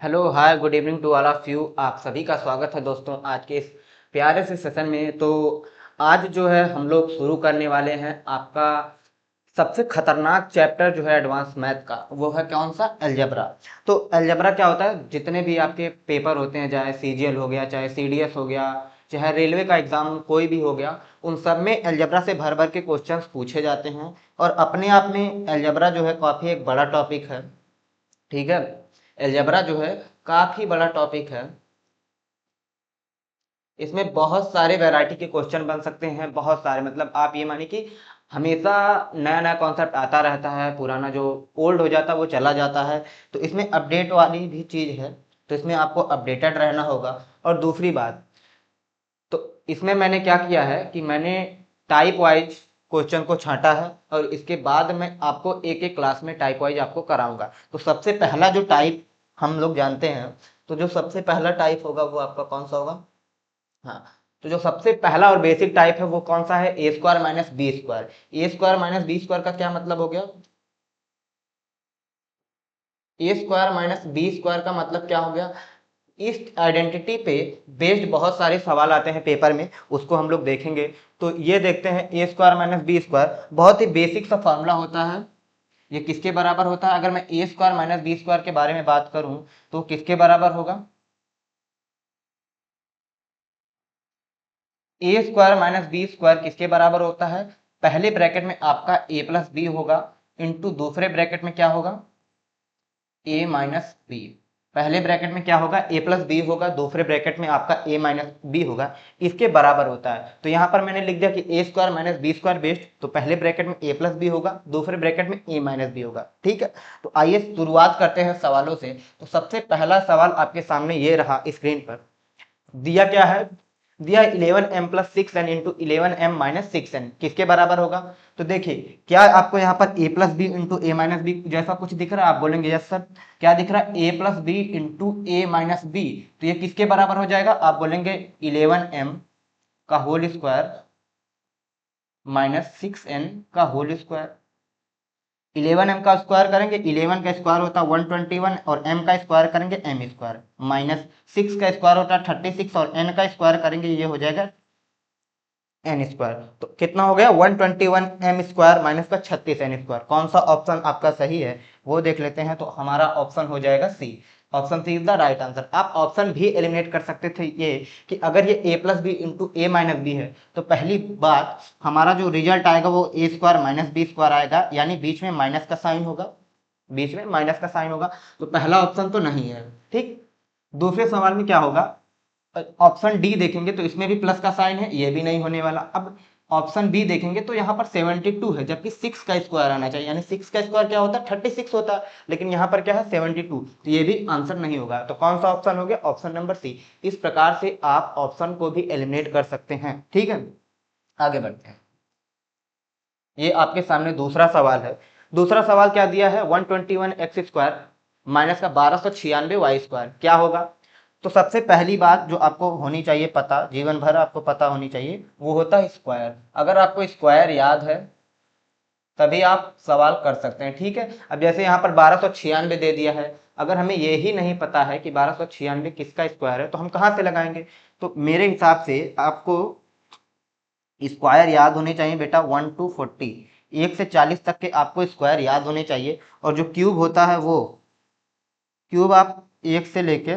Hello hi good evening to all of you. आप सभी का स्वागत है दोस्तों आज के इस प्यारे से सेशन में। तो आज जो है हम लोग शुरू करने वाले हैं आपका सबसे खतरनाक चैप्टर जो है एडवांस मैथ का, वो है कौन सा? अलजेब्रा। तो अलजेब्रा क्या होता है? जितने भी आपके पेपर होते हैं, चाहे सीजीएल हो गया, चाहे सीडीएस हो गया, चाहे रेलवे का एग्जाम कोई भी हो गया, उन सब में अलजेब्रा से भर भर के क्वेश्चंस पूछे जाते हैं। और अपने आप में अलजेब्रा जो है काफ़ी एक बड़ा टॉपिक है। ठीक है, अलजेब्रा जो है काफी बड़ा टॉपिक है। इसमें बहुत सारे वैरायटी के क्वेश्चन बन सकते हैं, बहुत सारे, मतलब आप ये मानिए कि हमेशा नया नया कॉन्सेप्ट आता रहता है, पुराना जो ओल्ड हो जाता है वो चला जाता है। तो इसमें अपडेट वाली भी चीज है, तो इसमें आपको अपडेटेड रहना होगा। और दूसरी बात, तो इसमें मैंने क्या किया है कि मैंने टाइप वाइज क्वेश्चन को छांटा है, और इसके बाद मैं आपको एक एक क्लास में टाइप वाइज आपको कराऊंगा। तो सबसे पहला जो टाइप हम लोग जानते हैं, तो जो सबसे पहला टाइप होगा वो आपका कौन सा होगा? हाँ, तो जो सबसे पहला और बेसिक टाइप है वो कौन सा है? A square minus B square. A square minus B square का क्या मतलब हो गया? ए स्क्वायर माइनस बी स्क्वायर का मतलब क्या हो गया? इस आइडेंटिटी पे बेस्ड बहुत सारे सवाल आते हैं पेपर में, उसको हम लोग देखेंगे। तो ये देखते हैं, ए स्क्वायर माइनस बी स्क्वायर बहुत ही बेसिक सा फॉर्मूला होता है। ये किसके बराबर होता है? अगर मैं ए स्क्वायर माइनस बी स्क्वायर के बारे में बात करूं तो किसके बराबर होगा? ए स्क्वायर माइनस बी स्क्वायर किसके बराबर होता है? पहले ब्रैकेट में आपका ए प्लस बी होगा, इंटू दूसरे ब्रैकेट में क्या होगा? ए माइनस बी। पहले ब्रैकेट में क्या होगा? ए प्लस बी होगा, दूसरे ब्रैकेट में आपका ए माइनस बी होगा, इसके बराबर होता है। तो यहां पर मैंने लिख दिया कि A square minus B square based, तो पहले ब्रैकेट में ए प्लस बी होगा, दूसरे ब्रैकेट में ए माइनस बी होगा। ठीक है, तो आइए शुरुआत करते हैं सवालों से। तो सबसे पहला सवाल आपके सामने ये रहा स्क्रीन पर। दिया क्या है? दिया 11m plus 6n into 11m minus 6n किसके बराबर होगा? तो देखिए, क्या आपको यहाँ पर a plus B into A minus B जैसा कुछ दिख रहा है? आप बोलेंगे यस सर। क्या दिख रहा है? a plus B into A minus B. तो ये किसके बराबर हो जाएगा? आप बोलेंगे 11m का होल स्क्वायर माइनस 6n का होल स्क्वायर। 11m का स्क्वायर करेंगे, 11 का स्क्वायर होता है 121, और m का स्क्वायर करेंगे m स्क्वायर, माइनस 6 का स्क्वायर होता है 36, और n का स्क्वायर करेंगे ये हो जाएगा एन स्क्वायर। तो कितना हो गया? 121 m स्क्वायर माइनस का 36 n स्क्वायर। कौन सा ऑप्शन आपका सही है वो देख लेते हैं। तो हमारा ऑप्शन हो जाएगा C. Option C is the right answer. आप ऑप्शन भी एलिमिनेट कर सकते थे, ये कि अगर ये A plus B into A minus B है, तो पहली बात हमारा जो रिजल्ट आएगा वो A square minus B square आएगा, यानी बीच में माइनस का साइन होगा, बीच में माइनस का साइन होगा। तो पहला ऑप्शन तो नहीं है। ठीक, दूसरे सवाल में क्या होगा? ऑप्शन डी देखेंगे तो इसमें भी प्लस का साइन है, ये भी नहीं होने वाला। अब ऑप्शन बी देखेंगे तो यहाँ पर 72 है, जबकि 6 का स्क्वायर आना चाहिए, यानी 6 का स्क्वायर क्या होता है? 36 होता है, लेकिन यहाँ पर क्या है? 72। तो ये भी आंसर नहीं होगा। तो कौन सा ऑप्शन हो गया? Option number C. इस प्रकार से आप ऑप्शन को भी एलिमिनेट कर सकते हैं। ठीक है, आगे बढ़ते हैं। ये आपके सामने दूसरा सवाल है। दूसरा सवाल क्या दिया है? 121 एक्स स्क्वायर माइनस का 1296 वाई स्क्वायर क्या होगा? तो सबसे पहली बात जो आपको होनी चाहिए पता, जीवन भर आपको पता होनी चाहिए, वो होता है स्क्वायर। अगर आपको स्क्वायर याद है तभी आप सवाल कर सकते हैं। ठीक है, अब जैसे यहाँ पर 1296 दे दिया है, अगर हमें ये ही नहीं पता है कि 1296 किसका स्क्वायर है, तो हम कहाँ से लगाएंगे? तो मेरे हिसाब से आपको स्क्वायर याद होने चाहिए बेटा 1 to 40, 1 से 40 तक के आपको स्क्वायर याद होने चाहिए। और जो क्यूब होता है वो क्यूब आप 1 से लेके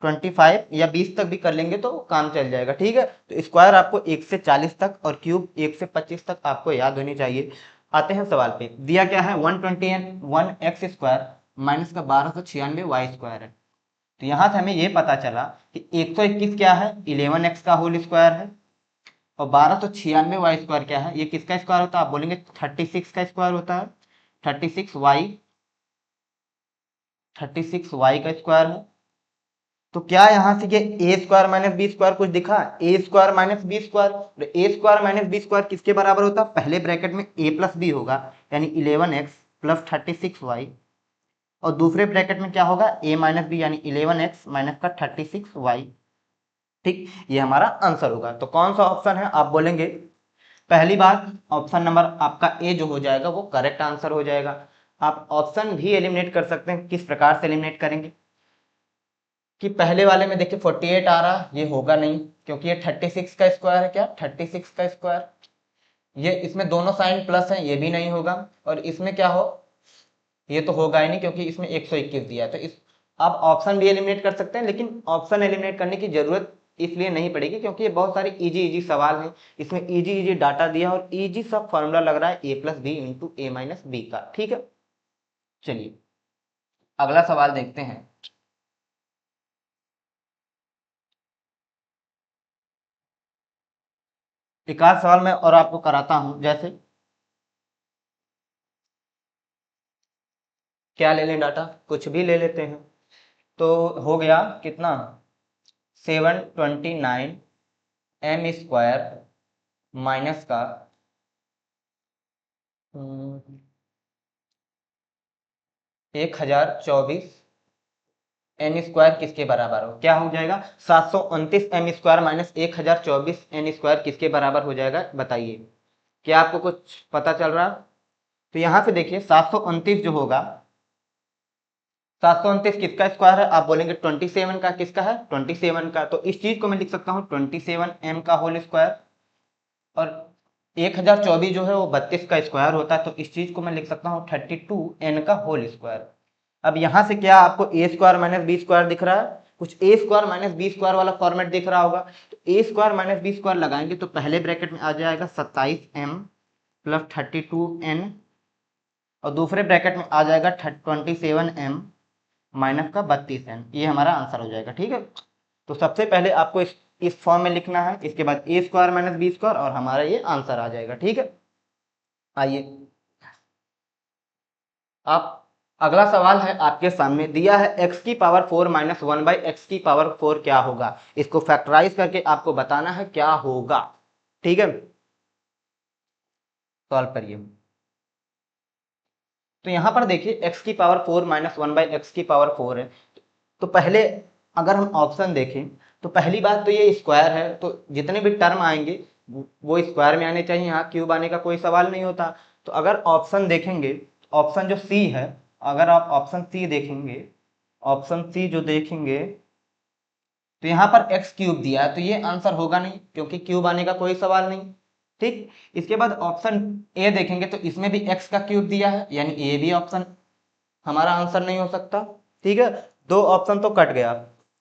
25 या 20 तक भी कर लेंगे तो काम चल जाएगा। ठीक है, तो स्क्वायर आपको 1 से 40 तक और क्यूब 1 से 25 तक आपको याद होनी चाहिए। आते हैं सवाल पे। दिया क्या है? 121 स्क्वायर माइनस का 1296 वाई स्क्वायर है। तो यहाँ से हमें ये पता चला कि 121 क्या है? 11x का होल स्क्वायर है, और 1296 वाई स्क्वायर क्या है? ये किसका स्क्वायर होता है? आप बोलेंगे 36 का स्क्वायर होता है। 36 वाई का स्क्वायर है। तो क्या यहाँ से ये ए स्क्वायर माइनस बी स्क्वायर कुछ दिखा? ए स्क्वायर माइनस बी स्क्वायर, तो ए स्क्वायर माइनस बी स्क्वायर किसके बराबर होता है? पहले ब्रैकेट में ए प्लस बी होगा, यानी 11x प्लस 36y, और दूसरे ब्रैकेट में क्या होगा? ए माइनस बी, यानी 11x माइनस का 36y। ठीक, ये हमारा आंसर होगा। तो कौन सा ऑप्शन है? आप बोलेंगे पहली बात ऑप्शन नंबर आपका ए जो हो जाएगा वो करेक्ट आंसर हो जाएगा। आप ऑप्शन भी एलिमिनेट कर सकते हैं। किस प्रकार से एलिमिनेट करेंगे? कि पहले वाले में देखिए 48 आ रहा, ये होगा नहीं क्योंकि ये 36 का स्क्वायर है। क्या 36 का स्क्वायर, ये इसमें दोनों साइन प्लस है, ये भी नहीं होगा। और इसमें क्या हो, ये तो होगा ही नहीं क्योंकि इसमें 121 दिया है। तो इस आप ऑप्शन भी एलिमिनेट कर सकते हैं, लेकिन ऑप्शन एलिमिनेट करने की जरूरत इसलिए नहीं पड़ेगी क्योंकि ये बहुत सारे इजी इजी सवाल हैं, इसमें इजी इजी डाटा दिया और इजी सब फॉर्मूला लग रहा है ए plus B into A minus B का। ठीक है, चलिए अगला सवाल देखते हैं। एक आध सवाल मैं और आपको कराता हूं, जैसे क्या ले लें डाटा, कुछ भी ले लेते हैं। तो हो गया कितना, 729 एम स्क्वायर माइनस का 1024 एन स्क्वायर किसके बराबर हो, क्या हो जाएगा 729 M square minus 1024 N square किसके बराबर हो जाएगा, बताइए। क्या आपको कुछ पता चल रहा। तो यहाँ पे देखिए 729 जो होगा, 729 किसका स्क्वायर है, आप बोलेंगे 27 का, किसका है 27 का। तो इस चीज को मैं लिख सकता हूँ 27 एम का होल स्क्वायर। और 1024 जो है वो 32 का स्क्वायर होता है, तो इस चीज को मैं लिख सकता हूँ 32 एन का होल स्क्वायर। अब यहां से क्या आपको ए स्क्वायर माइनस बी स्क्वायर दिख रहा है, कुछ ए स्क्वायर माइनस बी स्क्वायर वाला फॉर्मेट दिख रहा होगा। तो ए स्क्वायर माइनस बी स्क्वायर लगाएंगे तो पहले ब्रैकेट में आ जाएगा 27 एम प्लस 32 एन, और दूसरे ब्रैकेट में आ जाएगा 27 एम माइनस का 32 एन। ये हमारा आंसर हो जाएगा। ठीक है, तो सबसे पहले आपको इस फॉर्म में लिखना है, इसके बाद ए स्क्वायर माइनस बी स्क्वायर और हमारा ये आंसर आ जाएगा। ठीक है, आइए आप, अगला सवाल है आपके सामने दिया है x की पावर 4 माइनस 1 बाई एक्स की पावर 4 क्या होगा, इसको फैक्टराइज करके आपको बताना है क्या होगा। ठीक है, सॉल्व करिए। तो यहां पर देखिए x की पावर 4 माइनस 1 बाई एक्स की पावर 4 है। तो पहले अगर हम ऑप्शन देखें तो पहली बात तो ये स्क्वायर है, तो जितने भी टर्म आएंगे वो स्क्वायर में आने चाहिए, यहाँ क्यूब आने का कोई सवाल नहीं होता। तो अगर ऑप्शन देखेंगे, ऑप्शन जो सी है, अगर आप ऑप्शन सी देखेंगे, ऑप्शन सी जो देखेंगे तो यहाँ पर एक्स क्यूब दिया है, तो ये आंसर होगा नहीं क्योंकि क्यूब आने का कोई सवाल नहीं। ठीक, इसके बाद ऑप्शन ए देखेंगे तो इसमें भी एक्स का क्यूब दिया है, यानी ए भी ऑप्शन हमारा आंसर नहीं हो सकता। ठीक है, दो ऑप्शन तो कट गया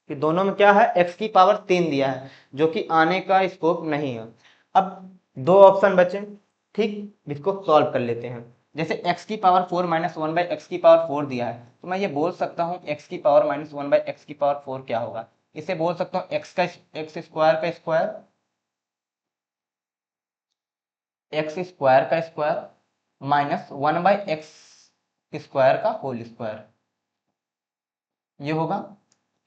कि दोनों में क्या है, एक्स की पावर 3 दिया है जो कि आने का स्कोप नहीं है। अब दो ऑप्शन बचे। ठीक, इसको सॉल्व कर लेते हैं। जैसे एक्स की पावर 4 माइनस 1 बाई एक्स की पावर 4 दिया है, तो मैं ये बोल सकता हूँ एक्स की पावर माइनस 1 बाई एक्स की पावर 4 क्या होगा, इसे बोल सकता हूँ एक्स स्क्वायर का स्क्वायर, एक्स स्क्वायर का square minus 1 by X square का होल स्क्वायर, ये होगा।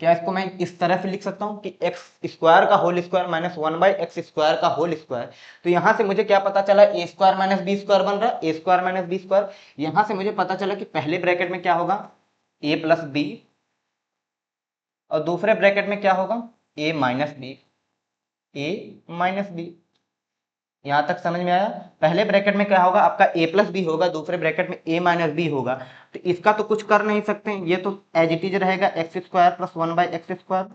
क्या इसको मैं इस तरह से लिख सकता हूँ कि एक्स स्क्वायर का whole square minus 1 by X square का होल स्क्वायर। तो यहां से मुझे क्या पता चला, A square minus B square बन रहा है, A square minus B square. यहां से मुझे पता चला कि पहले ब्रैकेट में क्या होगा, ए प्लस बी, और दूसरे ब्रैकेट में क्या होगा, ए माइनस बी, ए माइनस बी। यहां तक समझ में आया। पहले ब्रैकेट में क्या होगा आपका ए प्लस बी होगा, दूसरे ब्रैकेट में ए माइनस बी होगा। तो इसका तो कुछ कर नहीं सकते, ये तो एज इट इज रहेगा x square plus 1 by X square.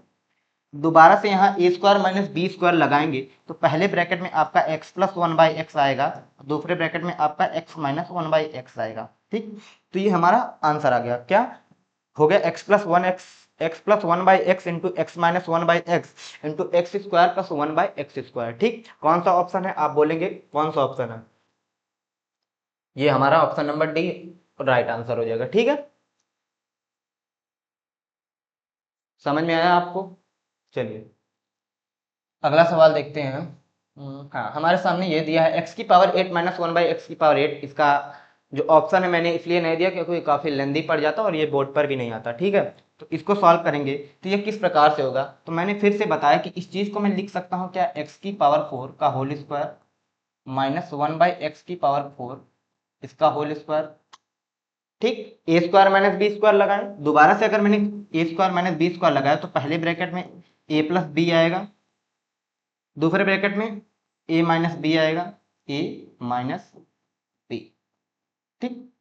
दोबारा से यहाँ ए स्क्वायर माइनस बी स्क्वायर लगाएंगे तो पहले ब्रैकेट में आपका एक्स प्लस 1 बाई एक्स आएगा, दूसरे ब्रैकेट में आपका एक्स माइनस 1 बाई एक्स आएगा। ठीक, तो ये हमारा आंसर आ गया। क्या हो गया, x plus one by x into x minus 1 by x into X square plus 1 by X square. ठीक, कौन सा ऑप्शन है, आप बोलेंगे कौन सा ऑप्शन है, ये हमारा option number D right answer हो जाएगा। ठीक है, समझ में आया आपको। चलिए अगला सवाल देखते हैं। हाँ, हमारे सामने ये दिया है एक्स की पावर 8 माइनस 1 बाई एक्स की पावर 8। इसका जो ऑप्शन है मैंने इसलिए नहीं दिया क्योंकि काफी लेंदी पड़ जाता और ये बोर्ड पर भी नहीं आता। ठीक है, तो इसको सॉल्व करेंगे तो ये किस प्रकार से होगा। तो मैंने फिर से बताया कि इस चीज को मैं लिख सकता हूँ क्या, एक्स की पावर 4 का whole square minus 1 by X की पावर 4 इसका होल स्क्वायर। ठीक, A square minus B square लगाए, दोबारा से अगर मैंने A square minus B square लगाया तो पहले ब्रैकेट में ए प्लस बी आएगा, दूसरे ब्रैकेट में ए माइनस बी आएगा, ए माइनस बी। ठीक,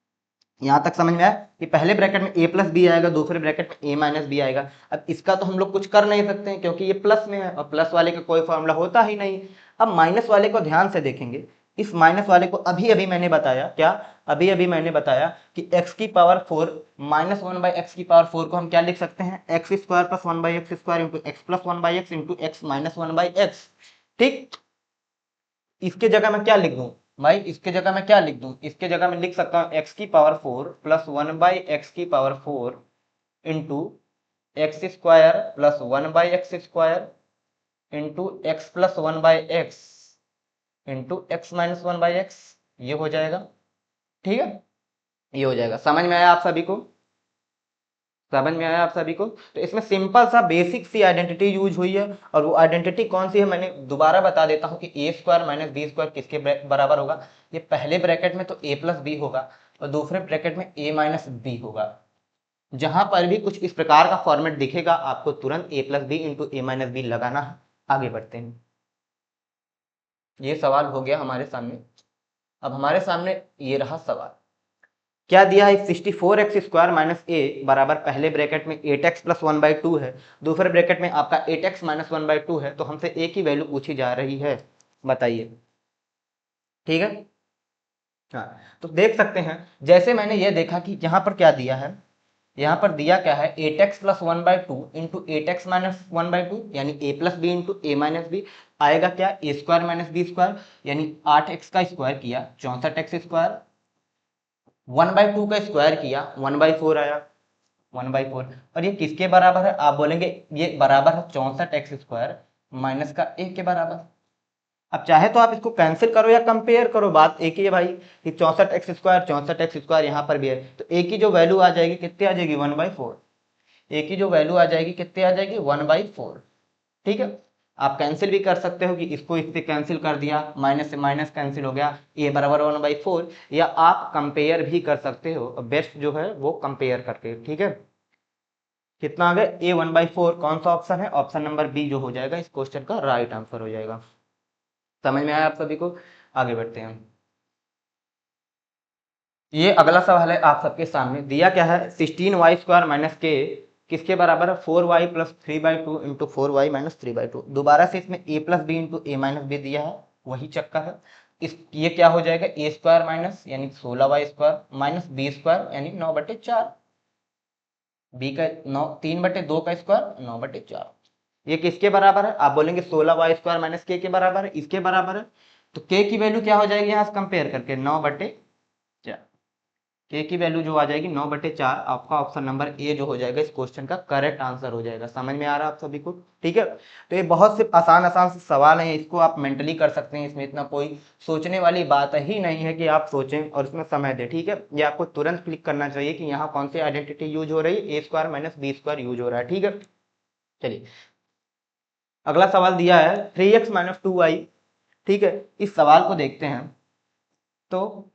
यहाँ तक समझ में आया कि पहले ब्रैकेट में a प्लस बी आएगा, दूसरे ब्रैकेट में a माइनस बी आएगा। अब इसका तो हम लोग कुछ कर नहीं सकते हैं क्योंकि ये प्लस में है और प्लस वाले का कोई फॉर्मूला होता ही नहीं। अब माइनस वाले को ध्यान से देखेंगे। इस माइनस वाले को अभी अभी मैंने बताया, क्या अभी अभी मैंने बताया कि x की पावर 4 माइनस 1/x⁴ को हम क्या लिख सकते हैं, x² plus 1/x² into x plus 1/x into x minus 1/x। ठीक, इसके जगह मैं क्या लिख दूं भाई, इसके जगह मैं क्या लिख दूं, इसके जगह मैं लिख सकता हूं x की power 4 plus 1/x⁴ into x² plus 1/x² into x plus 1/x into x minus 1/x। ये हो जाएगा, ठीक है, ये हो जाएगा। समझ में आया आप सभी को, समझ में आया आप सभी को। तो इसमें सिंपल सा बेसिक सी आइडेंटिटी यूज हुई है, और वो आइडेंटिटी कौन सी है मैंने दोबारा बता देता हूं कि a² माइनस b² किसके बराबर होगा। ये पहले ब्रैकेट में तो a प्लस बी होगा और दूसरे ब्रैकेट में a माइनस बी होगा। जहां पर भी कुछ इस प्रकार का फॉर्मेट दिखेगा आपको तुरंत a plus B into A minus B लगाना है। आगे बढ़ते हैं, ये सवाल हो गया हमारे सामने। अब हमारे सामने ये रहा सवाल, क्या दिया है, 64x² माइनस ए बराबर पहले ब्रैकेट में 8x प्लस 1/2 है, दूसरे ब्रैकेट में आपका 8x माइनस 1/2 है। तो हमसे ए की वैल्यू पूछी जा रही है, बताइए। ठीक है, हाँ, तो देख सकते हैं जैसे मैंने ये देखा कि यहाँ पर क्या दिया है, यहाँ पर दिया क्या है 8x plus 1/2 into 8x minus 1/2 यानी a plus B into A minus B. आएगा क्या, a² माइनस b² यानी 8x का स्क्वायर किया 64x², 1/2 का स्क्वायर किया 1/4 आया 1/4। और ये किसके बराबर है, आप बोलेंगे ये बराबर है 64x² माइनस का a के बराबर। अब चाहे तो आप इसको कैंसिल करो या कंपेयर करो, बात एक ही है भाई कि 64x² यहाँ पर भी है। तो a की जो वैल्यू आ जाएगी कितनी आ जाएगी 1/4, a की जो वैल्यू आ जाएगी कितनी आ जाएगी 1/4। ठीक है, आप कैंसिल भी कर सकते हो कि इसको इससे कैंसिल कर दिया, माइनस से माइनस कैंसिल हो गया, a बराबर 1/4। या आप कंपेयर भी कर सकते हो, बेस्ट जो है वो कंपेयर करके। ठीक है, कितना आ गया a 1/4, कौन सा ऑप्शन है, ऑप्शन नंबर बी जो हो जाएगा इस क्वेश्चन का राइट आंसर हो जाएगा। समझ में आया आप सभी को, आगे बढ़ते हैं। ये अगला सवाल है आप सबके सामने, दिया क्या है 16y² माइनस के किसके बराबर है, 4y plus 3/2 into 4y minus 3/2। दोबारा से इसमें a plus B into A minus B दिया है, वही चक्कर है। इस ये क्या हो जाएगा a² माइनस यानी 16y² माइनस b² यानी 9/4, बी का 9 3/2 का स्क्वायर 9/4। ये किसके बराबर है, आप बोलेंगे 16y² माइनस के बराबर है, इसके बराबर है। तो के की वैल्यू क्या हो जाएगी यहाँ से कंपेयर करके 9/4, के की वैल्यू जो आ जाएगी 9/4। आपका ऑप्शन नंबर ए जो हो जाएगा इस क्वेश्चन का करेक्ट आंसर हो जाएगा। समझ में आ रहा है आप सभी को, ठीक है। तो ये बहुत से आसान आसान से सवाल हैं, इसको आप मेंटली कर सकते हैं, इसमें इतना कोई सोचने वाली बात ही नहीं है कि आप सोचें और इसमें समय दें। ठीक है, ये आपको तुरंत क्लिक करना चाहिए कि यहाँ कौन सी आइडेंटिटी यूज हो रही है, a² माइनस b² यूज हो रहा है। ठीक है, चलिए अगला सवाल दिया है 3x माइनस 2y। ठीक है, इस सवाल को देखते हैं। तो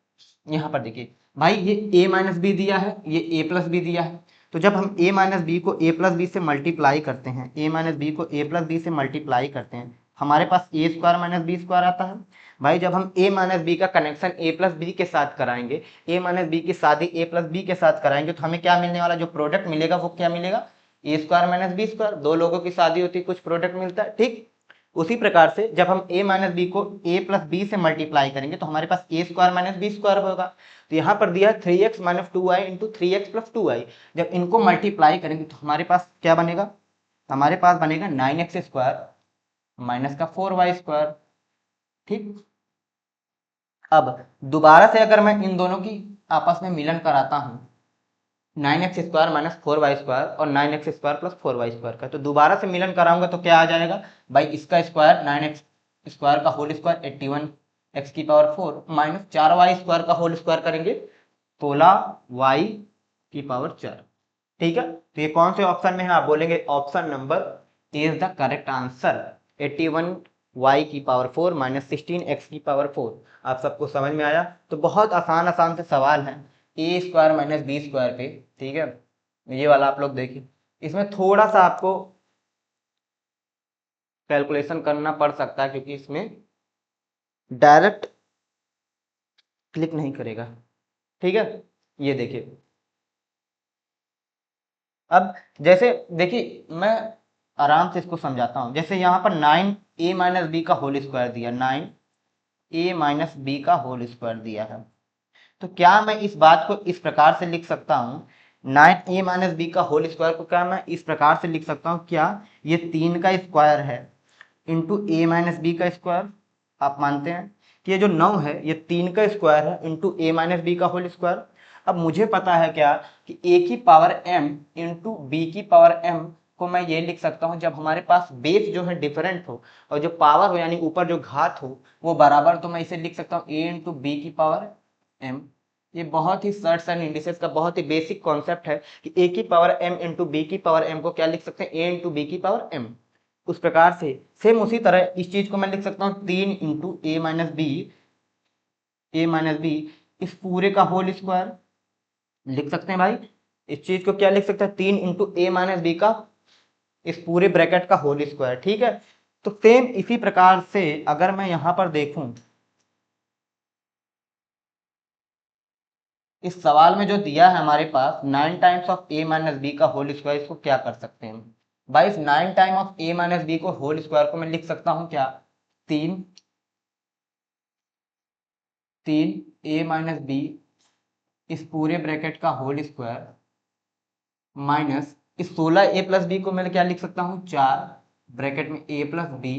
यहाँ पर देखिए भाई, ये a माइनस बी दिया है, ये a प्लस बी दिया है। तो जब हम a माइनस बी को a प्लस बी से मल्टीप्लाई करते हैं, a माइनस बी को a प्लस बी से मल्टीप्लाई करते हैं, हमारे पास a² माइनस b² आता है। भाई जब हम a माइनस बी का कनेक्शन a प्लस बी के साथ कराएंगे, a माइनस बी की शादी a प्लस बी के साथ कराएंगे, तो हमें क्या मिलने वाला, जो प्रोडक्ट मिलेगा वो क्या मिलेगा, a² माइनस b²। दो लोगों की शादी होती है, कुछ प्रोडक्ट मिलता है। ठीक, उसी प्रकार से जब हम a माइनस बी को a प्लस बी से मल्टीप्लाई करेंगे तो हमारे पास a² माइनस b² होगा। तो यहाँ पर दिया 3x minus 2y into 3x plus 2y। जब इनको मल्टीप्लाई करेंगे तो हमारे पास क्या बनेगा, हमारे पास बनेगा 9x² माइनस का 4y²। ठीक, अब दोबारा से अगर मैं इन दोनों की आपस में मिलन कराता हूं, 9x² माइनस 4y² और 9x² प्लस 4y² का, तो दोबारा से मिलन कराऊंगा तो क्या आ जाएगा भाई, इसका स्क्वायर 9x² का होल स्क्वायर 81x की पावर 4 माइनस 4y² का होल स्क्वायर करेंगे 16y की पावर 4। ठीक है, तो ये कौन से ऑप्शन में है, आप बोलेंगे option number A is the correct answer, 81y की पावर 4 माइनस 16x की पावर 4। आप सबको समझ में आया। तो बहुत आसान आसान से सवाल हैं a² माइनस b² पे। ठीक है, ये वाला आप लोग देखिए, इसमें थोड़ा सा आपको कैलकुलेशन करना पड़ सकता है क्योंकि इसमें डायरेक्ट क्लिक नहीं करेगा। ठीक है, ये देखिए, अब जैसे देखिए मैं आराम से इसको समझाता हूँ। जैसे यहाँ पर 9a माइनस बी का होल स्क्वायर दिया, 9a माइनस बी का होल स्क्वायर दिया है, तो क्या मैं इस बात को इस प्रकार से लिख सकता हूँ, 9a माइनस बी का होल स्क्वायर को क्या मैं इस प्रकार से लिख सकता हूँ, क्या ये 3 का स्क्वायर है इंटू a माइनस बी का स्क्वायर। आप मानते हैं कि ये जो 9 है ये 3 का स्क्वायर है इंटू a माइनस बी का होल स्क्वायर। अब मुझे पता है क्या कि a की पावर m इंटू बी की पावर m को मैं ये लिख सकता हूँ जब हमारे पास बेस जो है डिफरेंट हो और जो पावर हो यानी ऊपर जो घात हो वो बराबर, तो मैं इसे लिख सकता हूँ a इंटू बी की पावर m। ये बहुत ही सर्ट्स एंड इंडिसेस का बहुत ही बेसिक कॉन्सेप्ट है कि a की पावर m इंटू बी की पावर m को क्या लिख सकते हैं, a इंटू बी की पावर m। उस प्रकार से सेम उसी तरह इस चीज को मैं लिख सकता हूँ 3 इंटू ए माइनस बी इस पूरे का होल स्क्वायर लिख सकते हैं भाई। इस चीज को क्या लिख सकते हैं, 3 इंटू ए माइनस बी का इस पूरे ब्रैकेट का होल स्क्वायर। ठीक है, तो सेम इसी प्रकार से अगर मैं यहां पर देखूं, इस सवाल में जो दिया है हमारे पास 9 times of A minus B का होल स्क्वायर, इसको क्या कर सकते हैं भाई, इस 9 time of A minus B को होल स्क्वायर को मैं लिख सकता हूं क्या, 3 ए माइनस बी इस पूरे ब्रैकेट का होल स्क्वायर माइनस इस 16 ए प्लस बी को मैं क्या लिख सकता हूँ, 4 ब्रैकेट में ए प्लस बी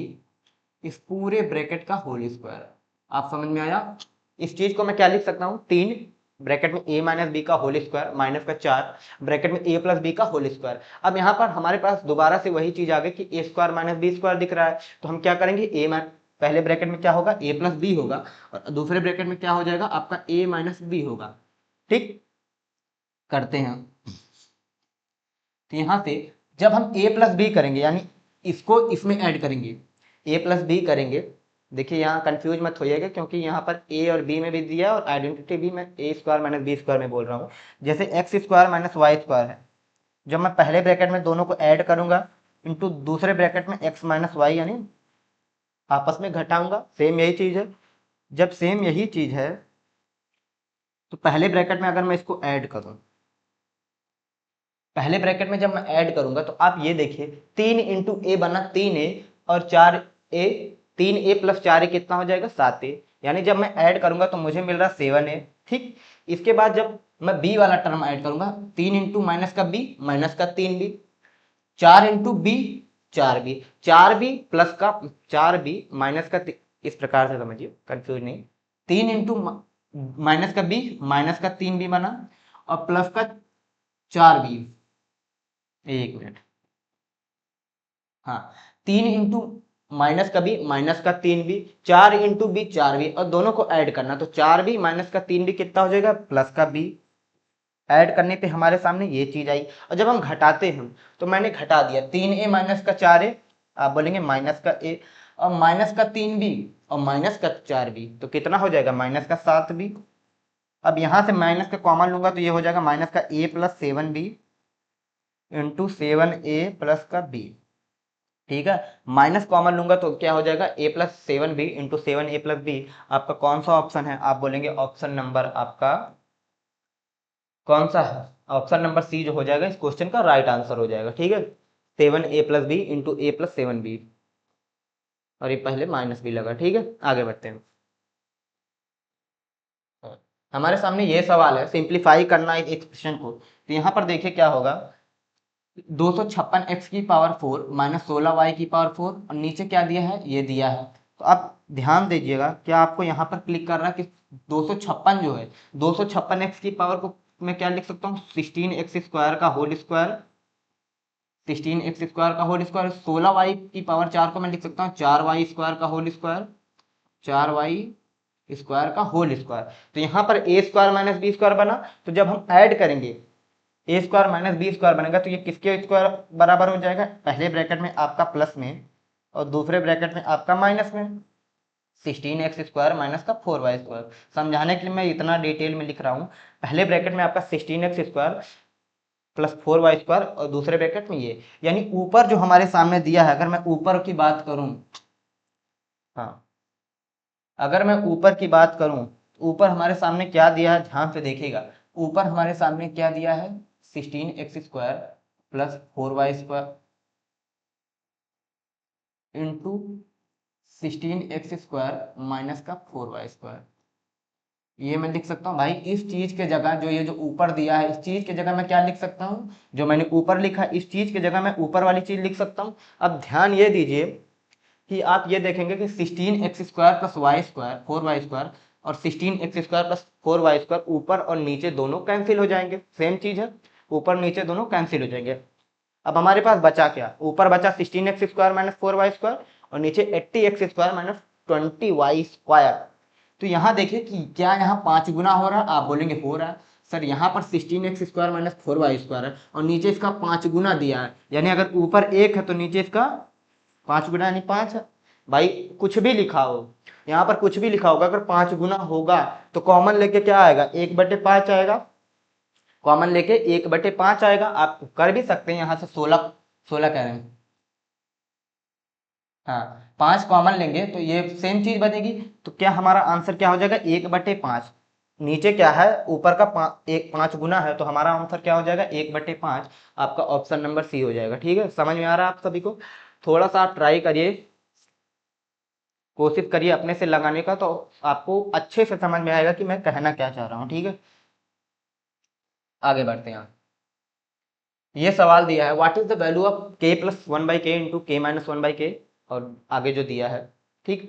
इस पूरे ब्रैकेट का होल स्क्वायर। आप समझ में आया, इस चीज को मैं क्या लिख सकता हूँ, 3 ब्रैकेट में ए माइनस बी का होल स्क्वायर माइनस का 4 ब्रैकेट में ए प्लस बी का होल स्क्वायर। अब यहाँ पर हमारे पास दोबारा से वही चीज आ गई कि A square minus B square दिख रहा है, तो हम क्या करेंगे, पहले ब्रैकेट में क्या होगा, ए प्लस बी होगा और दूसरे ब्रैकेट में क्या हो जाएगा आपका ए माइनस बी होगा। ठीक, करते हैं। तो यहाँ से जब हम a प्लस बी करेंगे यानी इसको इसमें ऐड करेंगे, a प्लस बी करेंगे, देखिए यहाँ कंफ्यूज मत होइएगा क्योंकि यहाँ पर a और b में भी दिया है और आइडेंटिटी भी मैं a square minus B square में बोल रहा हूँ। जैसे X square minus Y square है, जब मैं पहले ब्रैकेट में दोनों को ऐड करूंगा इंटू दूसरे ब्रैकेट में एक्स माइनस वाई यानी आपस में घटाऊंगा, सेम यही चीज है। जब सेम यही चीज है तो पहले ब्रैकेट में अगर मैं इसको ऐड करूं, पहले ब्रैकेट में जब मैं ऐड करूंगा तो आप ये देखिए 3 इंटू ए बना 3a और 4a, 3a प्लस 4a कितना हो जाएगा, 7a, यानी जब मैं ऐड करूंगा तो मुझे मिल रहा 7a। ठीक, इसके बाद जब मैं b वाला टर्म ऐड करूंगा, 3 इंटू माइनस का b माइनस का 3b, 4 into B 4b, 4b plus का 4b माइनस का इस प्रकार से समझिए, कंफ्यूज नहीं, 3 इंटू माइनस का b माइनस का 3b बना और प्लस का 4b, एक मिनट, हाँ, 3 इंटू माइनस का बी माइनस का 3b, 4 इंटू बी 4b और दोनों को ऐड करना, तो 4b माइनस का 3b कितना हो जाएगा, प्लस का b। ऐड करने पे हमारे सामने ये चीज आई और जब हम घटाते हैं तो मैंने घटा दिया 3a माइनस का 4a, आप बोलेंगे माइनस का a और माइनस का 3b और माइनस का 4b, तो कितना हो जाएगा, माइनस का 7b। अब यहां से माइनस का कॉमन लूंगा तो ये हो जाएगा माइनस का a plus 7b into 7a plus का b। ठीक है, माइनस कॉमन लूंगा तो क्या हो जाएगा, a plus 7b into 7a plus b। आपका कौन सा ऑप्शन है, आप बोलेंगे ऑप्शन नंबर आपका कौन सा है, ऑप्शन नंबर सी जो हो जाएगा इस क्वेश्चन का राइट आंसर हो जाएगा। ठीक है, 7a प्लस बी इंटू ए प्लस 7b, और ये पहले माइनस भी लगा। ठीक है, आगे बढ़ते हैं। हमारे सामने ये सवाल है, सिंप्लीफाई करना एक एक्सप्रेशन को, तो यहाँ पर देखिए क्या होगा, 256 की पावर 4 माइनस 16 की पावर 4 और नीचे क्या दिया है, ये दिया है। तो आप ध्यान दीजिएगा, क्या आपको यहाँ पर क्लिक कर रहा है कि 256 जो है 256 की पावर को मैं क्या लिख सकता हूँ, 16x स्क्वायर का होल स्क्वायर, 16x स्क्वायर का होल स्क्वायर, 16y की पावर 4 को मैं लिख सकता हूँ 4y स्क्वायर का होल स्क्वायर, 4y स्क्वायर का होल स्क्वायर। तो यहाँ पर ए स्क्वायर माइनस बी स्क्वायर बना, तो जब हम ऐड करेंगे ए स्क्वायर माइनस बी स्क्वायर बनेगा तो ये किसके स्क्वायर बराबर हो जाएगा, पहले ब्रैकेट में आपका प्लस में और दूसरे ब्रैकेट में आपका माइनस में, 16x स्क्वायर माइनस का 4y स्क्वायर। समझाने के लिए मैं इतना डिटेल में लिख रहा हूँ, पहले ब्रैकेट में आपका 16x square plus 4y square और दूसरे ब्रैकेट में ये, यानी ऊपर जो हमारे सामने दिया है, अगर मैं ऊपर की बात करूं, हाँ, अगर मैं ऊपर की बात करूं, ऊपर हमारे सामने क्या दिया है ध्यान से देखिएगा, ऊपर हमारे सामने क्या दिया है 16x² plus 4y² into 16x² minus का 4y²। ये मैं लिख सकता हूँ भाई इस चीज के जगह जो ये जो ऊपर दिया है इस चीज के जगह मैं क्या लिख सकता हूँ, जो मैंने ऊपर लिखा इस चीज के जगह मैं ऊपर वाली चीज लिख सकता हूँ। अब ध्यान ये दीजिए कि आप ये देखेंगे कि 16x² प्लस y² 4y² और 16x² प्लस 4y² ऊपर और नीचे दोनों कैंसिल हो जाएंगे, सेम चीज है, ऊपर नीचे दोनों कैंसिल हो जाएंगे। अब हमारे पास बचा क्या, ऊपर बचा 16x² माइनस 4y² और नीचे 80x² माइनस 20y²। तो यहाँ देखिए कि क्या यहाँ 5 गुना हो रहा है, आप बोलेंगे हो रहा है सर, यहाँ पर 16x² माइनस 4y² है और नीचे इसका 5 गुना दिया है, यानी अगर ऊपर 1 है तो नीचे इसका 5 गुना यानी 5 है। भाई कुछ भी लिखा हो, यहाँ पर कुछ भी लिखा होगा, अगर 5 गुना होगा तो कॉमन लेके क्या आएगा 1/5 आएगा, कॉमन लेके 1/5 आएगा। आप कर भी सकते हैं यहाँ से 16 16 कह रहे हैं, हाँ 5 कॉमन लेंगे तो ये सेम चीज बनेगी। तो क्या हमारा आंसर क्या हो जाएगा 1/5, नीचे क्या है ऊपर का 5 गुना है तो हमारा आंसर क्या हो जाएगा 1/5। आपका ऑप्शन नंबर सी हो जाएगा। ठीक है, समझ में आ रहा है आप सभी को? थोड़ा सा आप ट्राई करिए, कोशिश करिए अपने से लगाने का, तो आपको अच्छे से समझ में आएगा कि मैं कहना क्या चाह रहा हूँ। ठीक है, आगे बढ़ते हैं। ये सवाल दिया है what is the value of k plus 1/k into के माइनस 1/k, और आगे जो दिया है। ठीक,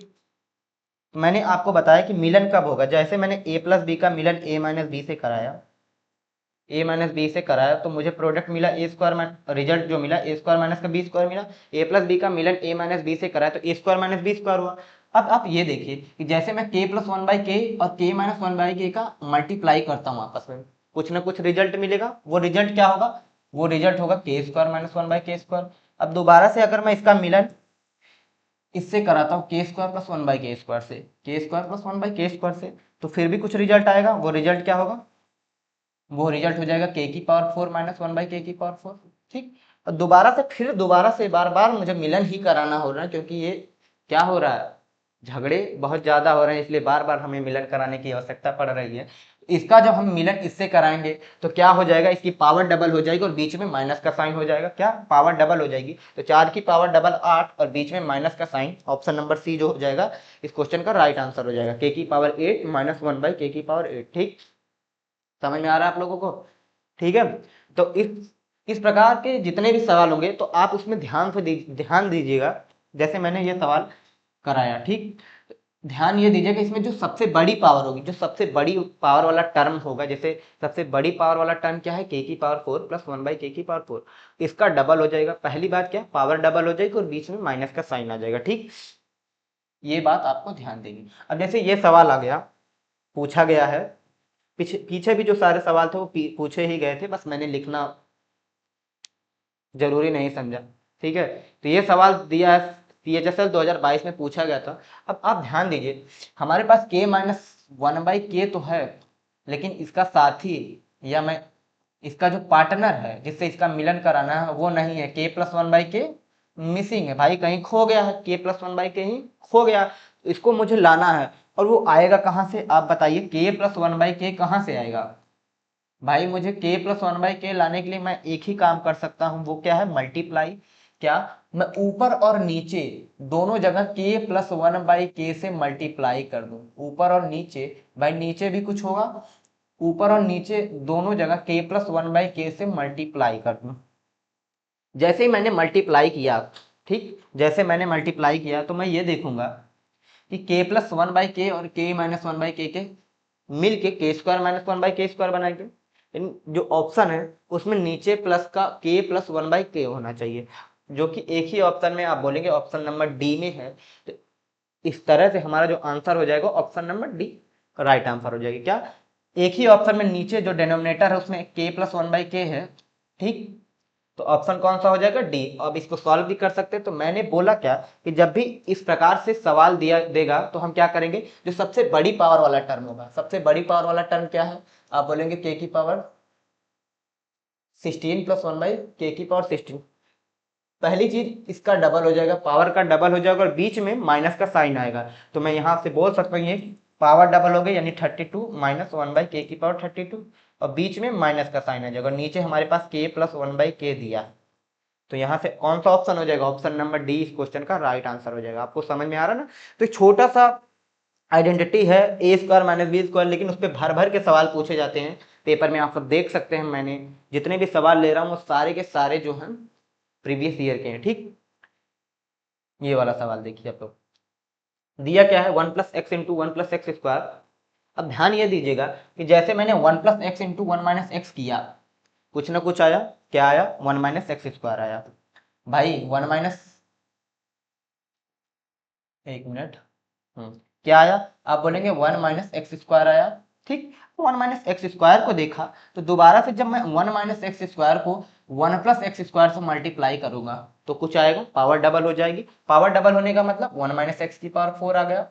तो मैंने आपको बताया कि मिलन कब होगा, जैसे मैंने a प्लस बी का मिलन a माइनस बी से कराया, a माइनस बी से कराया तो मुझे प्रोडक्ट मिला a², रिजल्ट जो मिला a² माइनस का b² मिला। a प्लस बी का मिलन a माइनस बी से कराया तो a² माइनस b² हुआ। अब आप ये देखिए कि जैसे मैं k प्लस 1/k और k माइनस 1/k का मल्टीप्लाई करता हूँ आपस में, कुछ ना कुछ रिजल्ट मिलेगा। वो रिजल्ट क्या होगा, वो रिजल्ट होगा k² माइनस 1/k²। अब दोबारा से अगर मैं इसका मिलन इससे कराता हूँ k² प्लस 1/k² से, k² प्लस 1/k² से, तो फिर भी कुछ रिजल्ट आएगा। वो रिजल्ट क्या होगा, वो रिजल्ट हो जाएगा k की पावर 4 माइनस 1/k की पावर 4। ठीक, और दोबारा से बार बार मुझे मिलन ही कराना हो रहा है, क्योंकि ये क्या हो रहा है, झगड़े बहुत ज्यादा हो रहे हैं, इसलिए बार बार हमें मिलन कराने की आवश्यकता पड़ रही है। इसका जब हम मिलन इससे कराएंगे तो क्या हो जाएगा, इसकी पावर डबल हो जाएगी और बीच में माइनस का साइन हो जाएगा। क्या पावर डबल हो जाएगी, तो 4 की पावर डबल 8 और बीच में माइनस का साइन, ऑप्शन नंबर सी जो हो जाएगा इस क्वेश्चन का राइट आंसर हो जाएगा, k की पावर 8 माइनस 1/k की पावर 8। ठीक, समझ में आ रहा है आप लोगों को? ठीक है, तो इस प्रकार के जितने भी सवाल होंगे तो आप उसमें ध्यान दीजिएगा, जैसे मैंने ये सवाल कराया। ठीक, ध्यान ये दीजिएगा इसमें जो सबसे बड़ी पावर होगी, जो सबसे बड़ी पावर वाला टर्म होगा, जैसे सबसे बड़ी पावर वाला टर्म क्या है k की पावर 4 प्लस 1/k की पावर 4, इसका डबल हो जाएगा। पहली बात क्या, पावर डबल हो जाएगी और बीच में माइनस का साइन आ जाएगा। ठीक, ये बात आपको ध्यान देनी। अब जैसे ये सवाल आ गया, पूछा गया है, पीछे भी जो सारे सवाल थे वो पूछे ही गए थे, बस मैंने लिखना जरूरी नहीं समझा। ठीक है, तो ये सवाल दिया है CHSL 2022 में पूछा गया था। अब आप ध्यान दीजिए, हमारे पास k माइनस 1/k तो है, लेकिन इसका साथी या मैं इसका जो पार्टनर है जिससे इसका मिलन कराना है वो नहीं है, k प्लस 1/k मिसिंग है भाई, कहीं खो गया है, k प्लस 1/k ही खो गया, इसको मुझे लाना है। और वो आएगा कहाँ से, आप बताइए, k प्लस 1/k कहाँ से आएगा भाई? मुझे k प्लस 1/k लाने के लिए मैं एक ही काम कर सकता हूँ, वो क्या है, मल्टीप्लाई। क्या, मैं ऊपर और नीचे दोनों जगह k प्लस 1/k से मल्टीप्लाई कर दूं, ऊपर और नीचे, भाई नीचे भी कुछ होगा, ऊपर और नीचे दोनों जगह k प्लस 1/k से मल्टीप्लाई कर दूं। जैसे ही मैंने मल्टीप्लाई किया, ठीक, जैसे मैंने मल्टीप्लाई किया तो मैं ये देखूंगा कि k प्लस 1/k और k माइनस 1/k के मिल के k² माइनस 1/k² बनाएंगे। जो ऑप्शन है उसमें नीचे प्लस का k प्लस 1/k होना चाहिए, जो कि एक ही ऑप्शन में आप बोलेंगे ऑप्शन नंबर डी में है। तो इस तरह से हमारा जो आंसर हो जाएगा option number D right answer हो जाएगी। क्या, एक ही ऑप्शन में नीचे जो डिनोमिनेटर है उसमें k प्लस 1/k है। ठीक, तो ऑप्शन कौन सा हो जाएगा, डी। अब इसको सॉल्व भी कर सकते हैं। तो मैंने बोला क्या कि जब भी इस प्रकार से सवाल दिया देगा तो हम क्या करेंगे, जो सबसे बड़ी पावर वाला टर्म होगा, सबसे बड़ी पावर वाला टर्म क्या है, आप बोलेंगे k की पावर 16 प्लस 1/k की पावर 16। पहली चीज इसका डबल हो जाएगा, पावर का डबल हो जाएगा और बीच में माइनस का साइन आएगा। तो मैं यहां से बोल सकता हूँ ये पावर डबल हो गई यानी 32 माइनस 1/k⁻32 और बीच में माइनस का साइन आ जाएगा और नीचे हमारे पास k + 1/k दिया है। तो यहाँ से कौन सा ऑप्शन हो जाएगा? ऑप्शन नंबर डी इस क्वेश्चन का राइट आंसर हो जाएगा। आपको समझ में आ रहा ना? तो छोटा सा आइडेंटिटी है a² - b², लेकिन उस पर भर भर के सवाल पूछे जाते हैं पेपर में। आप सब देख सकते हैं, मैंने जितने भी सवाल ले रहा हूँ वो सारे के सारे जो हैं प्रीवियस ईयर के हैं। ठीक, ये वाला सवाल देखिए आप लोग, दिया क्या है 1 + x × 1 + x²। अब ध्यान ये दीजिएगा कि जैसे मैंने 1 + x × 1 - x किया, कुछ ना कुछ आया। क्या आया? 1 - x² आया। भाई 1 मिनट, क्या आया? आप बोलेंगे 1 - x² आया। ठीक, 1 - x² को देखा तो दोबारा से जब मैं 1 - x² को 1 + x² से मल्टीप्लाई करूंगा तो कुछ आएगा, पावर डबल हो जाएगी। पावर डबल होने का मतलब 1 - x⁴ आ गया।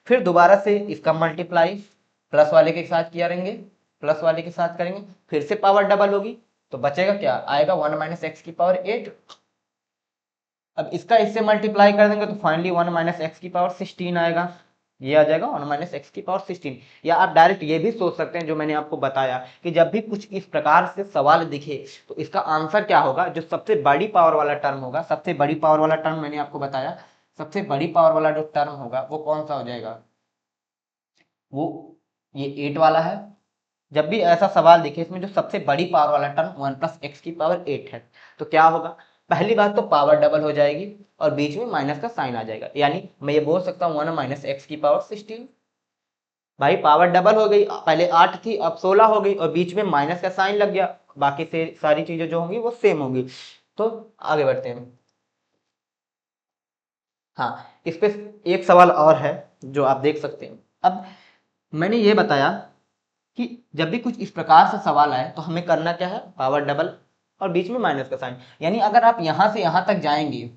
फिर दोबारा से इसका मल्टीप्लाई प्लस वाले के साथ किया रहेंगे, प्लस वाले के साथ करेंगे, फिर से पावर डबल होगी तो बचेगा क्या? आएगा 1 - x⁸। अब इसका इससे मल्टीप्लाई कर देंगे तो फाइनली 1 - x⁻16 आएगा। ये आ जाएगा 1 - x⁻16। या आप डायरेक्ट ये भी सोच सकते हैं जो मैंने आपको बताया कि जब भी कुछ इस प्रकार से सवाल दिखे तो इसका आंसर क्या होगा? जो सबसे बड़ी पावर वाला टर्म होगा, सबसे बड़ी पावर वाला टर्म मैंने आपको बताया, सबसे बड़ी पावर वाला जो टर्म होगा वो कौन सा हो जाएगा? वो ये 8 वाला है। जब भी ऐसा सवाल दिखे इसमें जो सबसे बड़ी पावर वाला टर्म 1 + x⁸ है तो क्या होगा? पहली बात तो पावर डबल हो जाएगी और बीच में माइनस का साइन आ जाएगा, यानी मैं ये बोल सकता हूँ 1 - x⁻16। भाई पावर डबल हो गई, पहले 8 थी अब 16 हो गई और बीच में माइनस का साइन लग गया, बाकी से सारी चीजें जो होंगी वो सेम होंगी। तो आगे बढ़ते हैं। हाँ, इस पे एक सवाल और है जो आप देख सकते हैं। अब मैंने ये बताया कि जब भी कुछ इस प्रकार से सवाल आए तो हमें करना क्या है? पावर डबल और बीच में माइनस का साइन। यानी अगर आप यहां से यहां तक जाएंगे,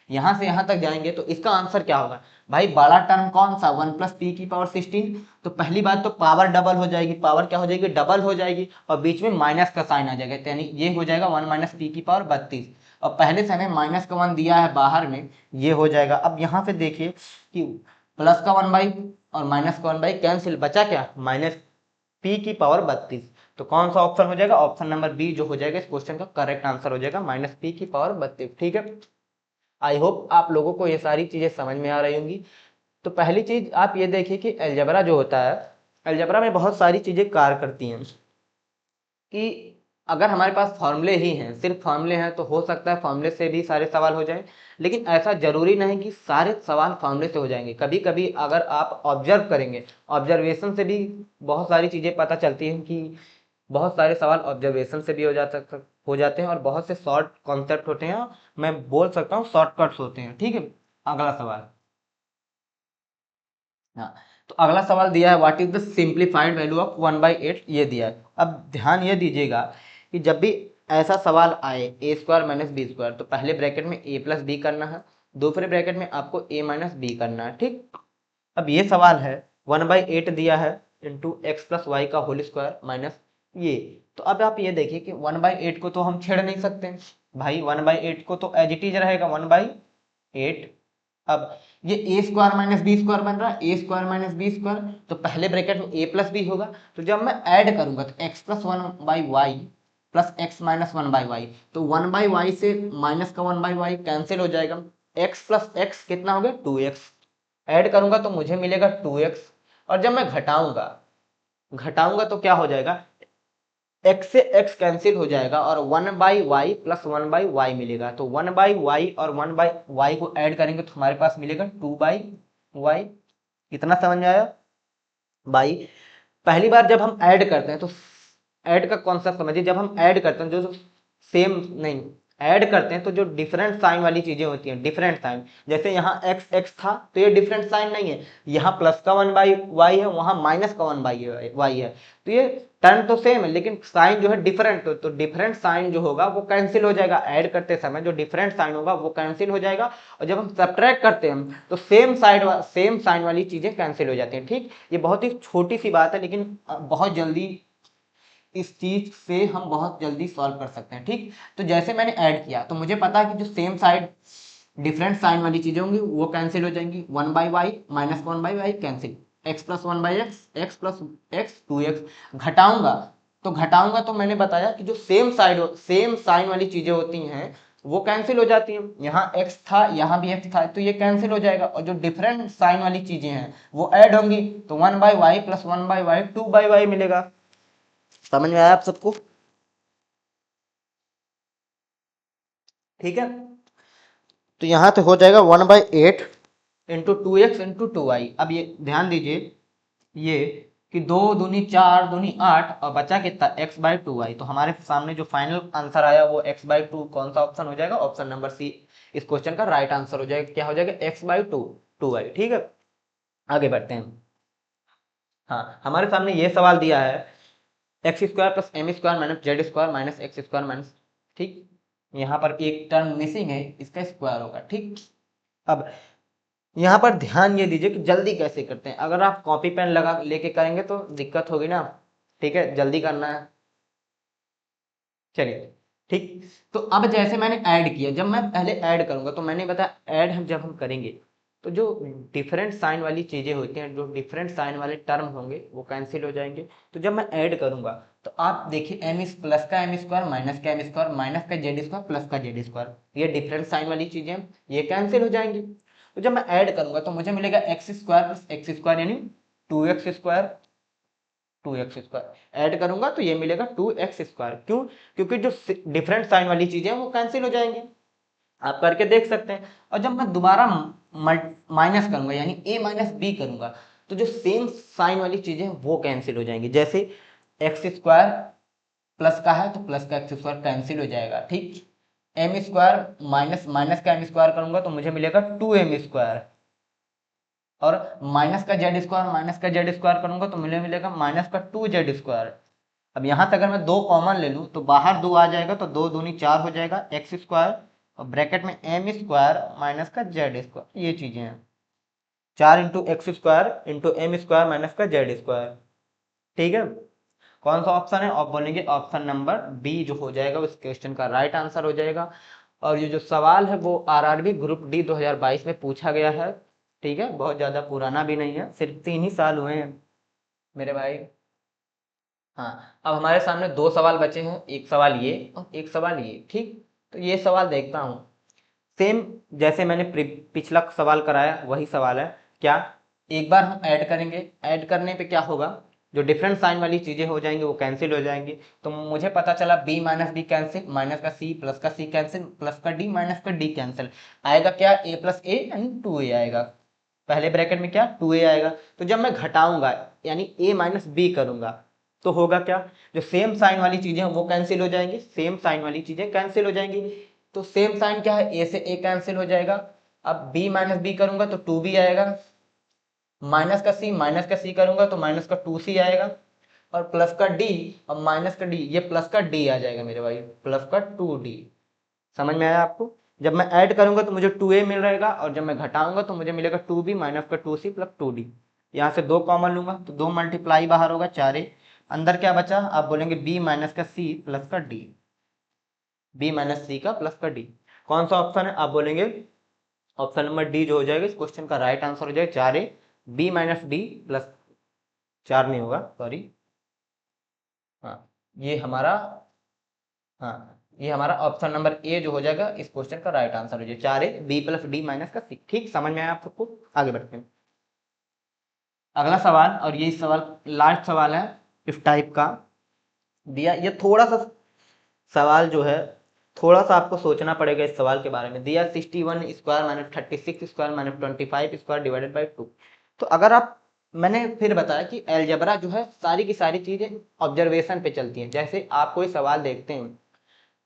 यहां से यहां तक जाएंगे तो इसका आंसर क्या होगा? भाई बड़ा टर्म कौन सा? 1 + p⁻16। तो पहली बात तो पावर डबल हो जाएगी, पावर क्या हो जाएगी? डबल हो जाएगी और बीच में माइनस का साइन आ जाएगा, यानी ये हो जाएगा 1 - p⁻32। और पहले से हमें माइनस का 1 दिया है बाहर में, ये हो जाएगा। अब यहाँ पे देखिए कि प्लस का 1/, और माइनस का 1/, कैंसिल, बचा क्या? -p⁻32। तो कौन सा ऑप्शन हो जाएगा? ऑप्शन नंबर बी जो हो जाएगा इस क्वेश्चन का करेक्ट आंसर हो जाएगा, -p⁻32। ठीक है, आई होप आप लोगों को ये सारी चीजें समझ में आ रही होंगी। तो पहली चीज आप ये देखिए कि अलजेब्रा जो होता है, अलजेब्रा में बहुत सारी चीजें कार्य करती हैं कि अगर हमारे पास फॉर्मूले ही हैं, सिर्फ फॉर्मूले हैं, तो हो सकता है फॉर्मूले से भी सारे सवाल हो जाएं, लेकिन ऐसा जरूरी नहीं कि सारे सवाल फॉर्मूले से हो जाएंगे। कभी कभी अगर आप ऑब्जर्व करेंगे, ऑब्जर्वेशन से भी बहुत सारी चीजें पता चलती हैं कि बहुत सारे सवाल ऑब्जर्वेशन से भी हो जाते हैं और बहुत से शॉर्ट कॉन्सेप्ट होते हैं, मैं बोल सकता हूँ शॉर्टकट्स होते हैं। ठीक है, अगला सवाल। हाँ, तो अगला सवाल दिया है what is the simplified value of 1/8, ये दिया है। अब ध्यान ये दीजिएगा कि जब भी ऐसा सवाल आए a² - b² तो पहले ब्रैकेट में a + b करना है, दूसरे ब्रैकेट में आपको a - b करना है। ठीक, अब ये सवाल है 1/8 दिया है इंटू x + y का होल स्क्वायर माइनस ये। तो अब आप ये देखिए कि 1/8 को तो हम छेड़ नहीं सकते भाई, 1/8 को तो एज इट इज रहेगा 1/8। अब ये a² - b² बन रहा है, a² - b², तो पहले ब्रैकेट में a + b होगा। तो जब मैं ऐड करूंगा तो x + 1/y plus x - 1/y, तो 1/y से माइनस का 1/y कैंसिल हो जाएगा। x + x कितना हो गया? 2x। ऐड करूंगा तो मुझे मिलेगा 2x, और जब मैं घटाऊंगा घटाऊंगा तो क्या हो जाएगा? x से x कैंसिल हो जाएगा और 1/y + 1/y मिलेगा। तो 1/y और 1/y को ऐड करेंगे तो हमारे पास मिलेगा 2/y। कितना समझ में आया भाई? पहली बार जब हम ऐड करते हैं तो ऐड का कॉन्सेप्ट समझिए, जब हम ऐड करते हैं जो सेम नहीं, ऐड करते हैं तो जो डिफरेंट साइन वाली चीजें होती हैं, डिफरेंट साइन, जैसे यहाँ x x था तो ये डिफरेंट साइन नहीं है, यहाँ प्लस का 1/y है, वहां माइनस का 1/y है, तो ये टर्म तो सेम है लेकिन साइन जो है डिफरेंट, तो डिफरेंट साइन जो होगा वो कैंसिल हो जाएगा। ऐड करते समय जो डिफरेंट साइन होगा वो कैंसिल हो जाएगा, और जब हम सब्ट्रैक्ट करते हैं तो सेम साइन वाली चीजें कैंसिल हो जाती हैं। ठीक, ये बहुत ही छोटी सी बात है लेकिन बहुत जल्दी इस चीज से हम बहुत जल्दी सॉल्व कर सकते हैं। ठीक, तो जैसे मैंने ऐड किया तो मुझे पता है कि जो सेम साइड डिफरेंट साइन वाली चीजें होंगी वो कैंसिल हो जाएंगी, 1/y minus 1/y cancel, x plus one by x, x plus x 2x। घटाऊंगा तो मैंने बताया कि जो सेम साइन वाली चीजें होती हैं वो कैंसिल हो जाती हैं। यहाँ x था, यहाँ भी x था, तो ये कैंसिल हो जाएगा। और जो डिफरेंट साइन वाली चीजें हैं वो ऐड होंगी, तो 1/y प्लस 1/y 2/y मिलेगा। समझ में आया आप सबको? ठीक है, तो यहाँ पे हो जाएगा 1/8 इंटू 2x इंटू 2y। अब ये ध्यान दीजिए, ये कि 2 दूनी 4 दूनी 8 और बचा कितना x/2y। तो हमारे सामने जो फाइनल आंसर आया वो x/2 कौन सा ऑप्शन हो जाएगा? ऑप्शन नंबर सी इस क्वेश्चन का राइट आंसर हो जाएगा। क्या हो जाएगा? x/2 2y। ठीक है, आगे बढ़ते हैं। हाँ, हमारे सामने ये सवाल दिया है X square plus M square minus Z square minus X square minus, ठीक, यहाँ पर एक टर्म मिसिंग है, इसका स्क्वायर होगा। ठीक, अब यहाँ पर ध्यान ये दीजिए कि जल्दी कैसे करते हैं। अगर आप कॉपी पेन लगा लेके करेंगे तो दिक्कत होगी ना। ठीक है, जल्दी करना है। चलिए, ठीक, तो अब जैसे मैंने ऐड किया, जब मैं पहले ऐड करूंगा तो मैंने बताया ऐड हम जब हम करेंगे तो जो डिफरेंट साइन वाली चीजें होती हैं, जो डिफरेंट साइन वाले टर्म होंगे वो कैंसिल हो जाएंगे। तो जब मैं ऐड करूंगा तो आप देखिए एम इस प्लस का एम स्क्वायर माइनस का एम स्क्वायर माइनस का जेड स्क्वायर प्लस का जेड स्क्वायर, ये डिफरेंट साइन वाली चीजें हैं, ये कैंसिल हो जाएंगी। तो जब मैं ऐड करूंगा तो मुझे मिलेगा x square plus x square यानी 2x square, 2x square add करूंगा तो ये मिलेगा 2x स्क्वायर। क्यों? क्योंकि जो डिफरेंट साइन वाली चीजें हैं वो कैंसिल हो जाएंगी, आप करके देख सकते हैं। और जब मैं दोबारा माइनस करूंगा यानी a माइनस बी करूंगा तो जो सेम साइन वाली चीजें हैं वो कैंसिल हो जाएंगी। जैसे एक्स स्क्वायर प्लस का है तो प्लस का एक्स स्क्वायर कैंसिल हो जाएगा। ठीक, एम स्क्वायर माइनस माइनस का एम स्क्वायर करूंगा तो मुझे मिलेगा 2m स्क्वायर, और माइनस का जेड स्क्वायर माइनस का जेड स्क्वायर करूंगा तो मुझे मिलेगा माइनस का 2z स्क्वायर। अब यहाँ से अगर मैं दो कॉमन ले लूँ तो बाहर 2 आ जाएगा, तो 2 दूनी 4 हो जाएगा एक्स स्क्वायर और ब्रैकेट में एम स्क्वायर माइनस का जेड स्क्वायर, ये चीजें हैं। 4 into X square into M square minus का जेड स्क्वायर। ठीक है, कौन सा ऑप्शन है? आप बोलेंगे ऑप्शन नंबर बी जो हो जाएगा उस क्वेश्चन का राइट आंसर हो जाएगा। और ये जो सवाल है वो आरआरबी ग्रुप डी 2022 में पूछा गया है। ठीक है, बहुत ज्यादा पुराना भी नहीं है, सिर्फ 3 ही साल हुए हैं मेरे भाई। हाँ, अब हमारे सामने दो सवाल बचे हैं, एक सवाल ये और एक सवाल ये। ठीक, तो ये सवाल देखता हूँ। सेम जैसे मैंने पिछला सवाल कराया वही सवाल है। क्या? एक बार हम ऐड करेंगे, ऐड करने पे क्या होगा, जो डिफरेंट साइन वाली चीजें हो जाएंगी वो कैंसिल हो जाएंगी। तो मुझे पता चला b minus B cancel, minus का c प्लस का c कैंसिल, प्लस का d माइनस का d कैंसिल, आएगा क्या? a प्लस ए यानी 2a आएगा। पहले ब्रैकेट में क्या? 2a आएगा। तो जब मैं घटाऊंगा यानी a माइनस बी करूंगा तो होगा क्या? जो सेम साइन वाली चीजें हैं वो कैंसिल हो जाएंगी, सेम साइन वाली चीजें कैंसिल हो जाएंगी। तो सेम साइन क्या है? a से a कैंसिल हो जाएगा। अब b माइनस बी करूंगा तो 2b आएगा, माइनस का c करूंगा तो माइनस का 2c आएगा, और प्लस का d और माइनस का d, ये प्लस का d आ जाएगा मेरे भाई, प्लस का 2d। समझ में आया आपको? जब मैं ऐड करूंगा तो मुझे 2a मिल रहेगा, और जब मैं घटाऊंगा तो मुझे मिलेगा 2b माइनस का 2c प्लस 2d। यहाँ से दो कॉमन लूंगा तो 2 मल्टीप्लाई बाहर होगा 4a, अंदर क्या बचा? आप बोलेंगे b माइनस का c प्लस का d, b माइनस c का प्लस का d। कौन सा ऑप्शन है? आप बोलेंगे ऑप्शन नंबर डी जो हो जाएगा इस क्वेश्चन का राइट आंसर हो जाएगा 4a, b minus D plus 4 नहीं होगा, सॉरी। हाँ, ये हमारा, हाँ, ये हमारा ऑप्शन नंबर ए जो हो जाएगा इस क्वेश्चन का राइट आंसर हो जाएगा 4a b plus D minus का सी। ठीक, समझ में आया आप सबको? आगे बढ़ते हैं अगला सवाल, और ये सवाल लास्ट सवाल है इस टाइप का दिया। ये थोड़ा सा सवाल जो है थोड़ा सा आपको सोचना पड़ेगा इस सवाल के बारे में। दिया 61 square minus 36 square minus 25 square divided by 2। तो अगर आप, मैंने फिर बताया कि अलजेब्रा जो है सारी की सारी चीजें ऑब्जर्वेशन पे चलती हैं। जैसे आप कोई सवाल देखते हैं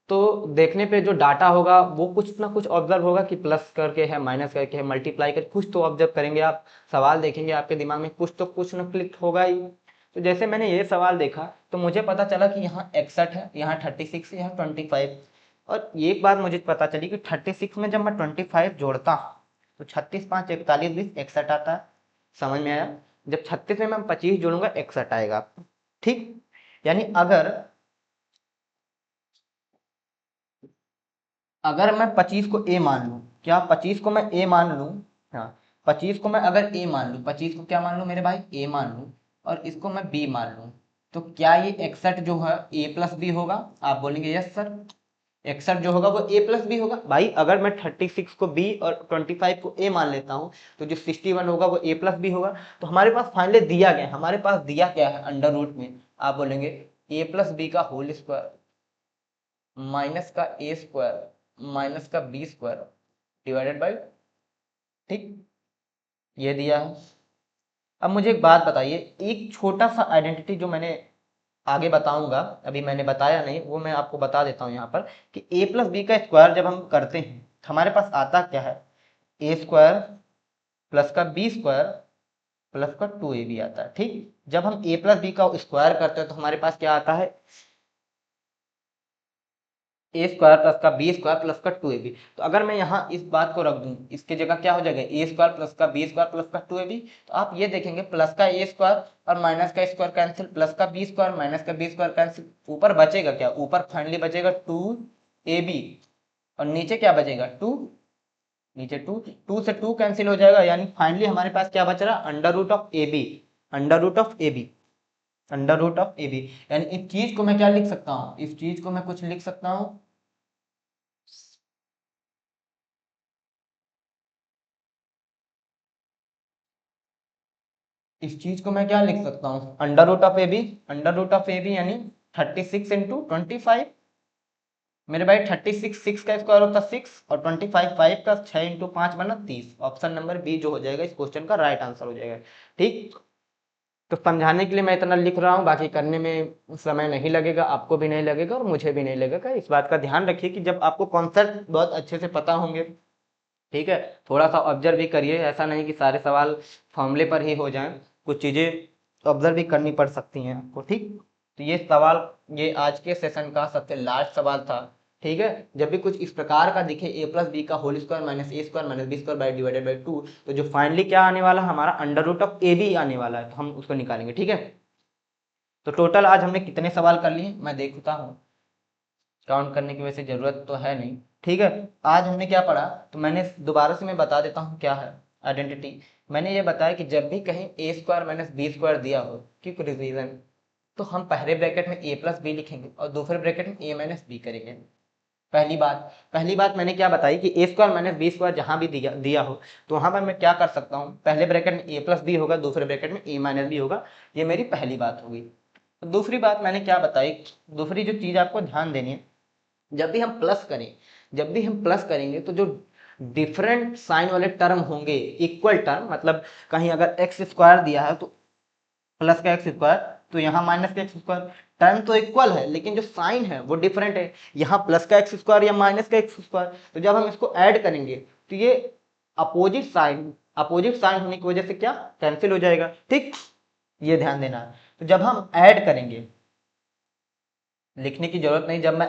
तो देखने पे जो डाटा होगा वो कुछ ना कुछ ऑब्जर्व होगा कि प्लस करके है, माइनस करके है, मल्टीप्लाई करके, कुछ तो ऑब्जर्व करेंगे आप। सवाल देखेंगे आपके दिमाग में कुछ तो कुछ ना क्लिक होगा ही। तो जैसे मैंने ये सवाल देखा तो मुझे पता चला कि यहाँ 61 है, यहाँ 36 है, यहाँ 25। और एक बात मुझे पता चली कि 36 में जब मैं 25 जोड़ता हूँ तो 36 5 41 20 61 आता है। समझ में आया? जब 36 में मैं 25 जोड़ूंगा 61 आएगा। ठीक, यानी अगर अगर मैं 25 को ए मान लूं, क्या 25 को मैं ए मान लूं? हाँ, 25 को मैं अगर ए मान लूँ, 25 को क्या मान लूँ मेरे भाई, ए मान लूँ, और इसको मैं बी मान लूँ, तो क्या ये 61 जो है ए प्लस बी होगा? आप बोलेंगे यस सर, 61 जो होगा वो ए प्लस बी होगा। भाई अगर मैं 36 को बी और 25 को ए मान लेता हूँ तो जो 61 होगा वो ए प्लस बी होगा। तो हमारे पास फाइनली दिया गया, हमारे पास दिया क्या है अंडर रूट में, आप बोलेंगे ए प्लस बी का होल स्क्वायर माइनस का ए स्क्वायर माइनस का बी स्क्वायर डिवाइडेड बाई, ठीक, ये दिया है। अब मुझे एक बात बताइए, एक छोटा सा आइडेंटिटी जो मैंने आगे बताऊंगा, अभी मैंने बताया नहीं, वो मैं आपको बता देता हूं यहाँ पर कि ए प्लस बी का स्क्वायर जब हम करते हैं हमारे पास आता क्या है, ए स्क्वायर प्लस का बी स्क्वायर प्लस का 2ab आता है। ठीक, जब हम ए प्लस बी का स्क्वायर करते हैं तो हमारे पास क्या आता है, ए स्क्वायर प्लस का बी स्क्वायर प्लस का 2ab। तो अगर मैं यहाँ इस बात को रख दूं, इसके जगह क्या हो जाएगा, ए स्क्वायर प्लस का बी स्क्वायर प्लस का 2ab। तो आप ये देखेंगे प्लस का ए स्क्वायर और माइनस का स्क्वायर कैंसिल, प्लस का बी स्क्वायर माइनस का बी स्क्वायर कैंसिल, ऊपर बचेगा क्या, ऊपर फाइनली बचेगा 2ab और नीचे क्या बचेगा 2, नीचे 2, 2 से 2 कैंसिल हो जाएगा, यानी फाइनली हमारे पास क्या बच रहा, under root of A B, under root of A B, under root of A B. यानी इस चीज को मैं क्या लिख सकता हूँ, इस चीज को मैं कुछ लिख सकता हूँ, इस चीज को मैं क्या लिख सकता हूँ, under root of A B, under root of A B यानी 36 इंटू 25। मेरे भाई 36 6 का स्क्वायर होता है 6 और 25 5 का 6 इंटू 5 बना 30। ऑप्शन नंबर बी जो हो जाएगा इस क्वेश्चन का राइट आंसर हो जाएगा। ठीक, तो समझाने के लिए मैं इतना लिख रहा हूँ, बाकी करने में समय नहीं लगेगा, आपको भी नहीं लगेगा और मुझे भी नहीं लगेगा। इस बात का ध्यान रखिए कि जब आपको कॉन्सेप्ट बहुत अच्छे से पता होंगे, ठीक है, थोड़ा सा ऑब्जर्व भी करिए, ऐसा नहीं कि सारे सवाल फॉर्मूले पर ही हो जाएं, कुछ चीज़ें ऑब्जर्व भी करनी पड़ सकती हैं आपको। ठीक, तो ये सवाल, ये आज के सेशन का सबसे लास्ट सवाल था। ठीक है, जब भी कुछ इस प्रकार का दिखे ए प्लस बी का whole square minus A square minus B square by divided by 2, तो जो फाइनली क्या आने वाला है हमारा under root of A B आने वाला है, तो हम उसको निकालेंगे। ठीक है, तो टोटल आज हमने कितने सवाल कर लिए मैं देखता हूँ, काउंट करने की वैसे जरूरत तो है नहीं। ठीक है, आज हमने क्या पढ़ा, तो मैंने दोबारा से मैं बता देता हूँ क्या है आइडेंटिटी। मैंने ये बताया कि जब भी कहीं ए स्क्वायर माइनस बी स्क्वायर दिया हो, क्योंकि रिवीजन, तो हम पहले ब्रैकेट में ए प्लस बी लिखेंगे और दूसरे ब्रैकेट में ए माइनस बी करेंगे। पहली बात मैंने क्या बताई कि A square minus B square जहां भी दिया हो तो वहां पर मैं क्या कर सकता हूँ, पहले ब्रैकेट में ए प्लस बी होगा, दूसरे ब्रैकेट में ए माइनस बी होगा। ये मेरी पहली बात होगी। तो दूसरी बात मैंने क्या बताई, दूसरी जो चीज आपको ध्यान देनी है, जब भी हम प्लस करें, जब भी हम प्लस करेंगे तो जो डिफरेंट साइन वाले टर्म होंगे, इक्वल टर्म, मतलब कहीं अगर एक्स स्क्वायर दिया है तो प्लस का एक्स स्क्वायर, तो यहाँ माइनस का एक्स स्क्वायर, टर्म तो इक्वल है लेकिन जो साइन है वो डिफरेंट है, यहाँ प्लस का एक्स स्क्वायर या माइनस का एक्स स्क्वायर, तो जब हम इसको ऐड करेंगे तो ये अपोजिट साइन होने की वजह से क्या कैंसिल हो जाएगा। ठीक, ये ध्यान देना है। तो जब हम ऐड करेंगे, लिखने की जरूरत नहीं, जब हम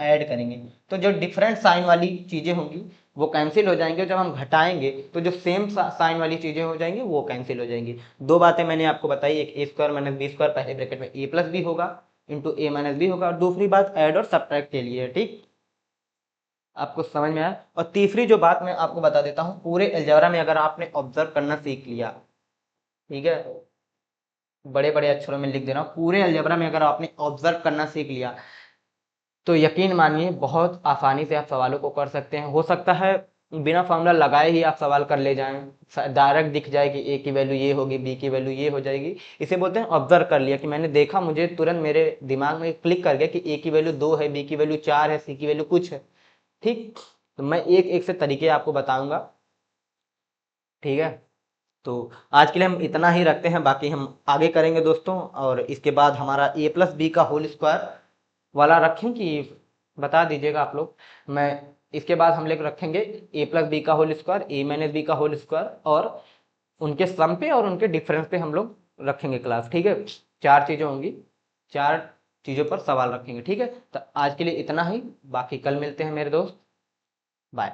ऐड करेंगे तो जो डिफरेंट साइन वाली चीजें होंगी वो कैंसिल हो जाएंगे, जब हम घटाएंगे तो जो सेम साइन वाली चीजें हो जाएंगी वो कैंसिल हो जाएंगी। दो बातें मैंने आपको बताई, एक ए स्क्वायर माइनस बी स्क्वायर पहले ब्रैकेट में ए प्लस बी होगा इंटू ए माइनस बी होगा, और दूसरी बात ऐड और सब्ट्रैक्ट के लिए है। ठीक, आपको समझ में आया। और तीसरी जो बात मैं आपको बता देता हूँ, पूरे अलजेब्रा में अगर आपने ऑब्जर्व करना सीख लिया, ठीक है, बड़े बड़े अक्षरों में लिख दे रहा हूँ, पूरे अलजेब्रा में अगर आपने ऑब्जर्व करना सीख लिया तो यकीन मानिए बहुत आसानी से आप सवालों को कर सकते हैं। हो सकता है बिना फॉर्मूला लगाए ही आप सवाल कर ले जाएं, डायरेक्ट दिख जाए कि ए की वैल्यू ये होगी, बी की वैल्यू ये हो जाएगी। इसे बोलते हैं ऑब्जर्व कर लिया, कि मैंने देखा, मुझे तुरंत मेरे दिमाग में क्लिक कर गया कि ए की वैल्यू 2 है, बी की वैल्यू 4 है, सी की वैल्यू कुछ है। ठीक, तो मैं एक एक से तरीके आपको बताऊंगा। ठीक है, तो आज के लिए हम इतना ही रखते हैं, बाकी हम आगे करेंगे दोस्तों। और इसके बाद हमारा ए प्लस बी का होल स्क्वायर वाला रखें कि बता दीजिएगा आप लोग। मैं इसके बाद हम लोग रखेंगे ए प्लस बी का होल स्क्वायर, ए माइनस बी का होल स्क्वायर, और उनके सम पे और उनके डिफरेंस पे हम लोग रखेंगे क्लास। ठीक है, 4 चीज़ें होंगी, 4 चीज़ों पर सवाल रखेंगे। ठीक है, तो आज के लिए इतना ही, बाकी कल मिलते हैं मेरे दोस्त, बाय।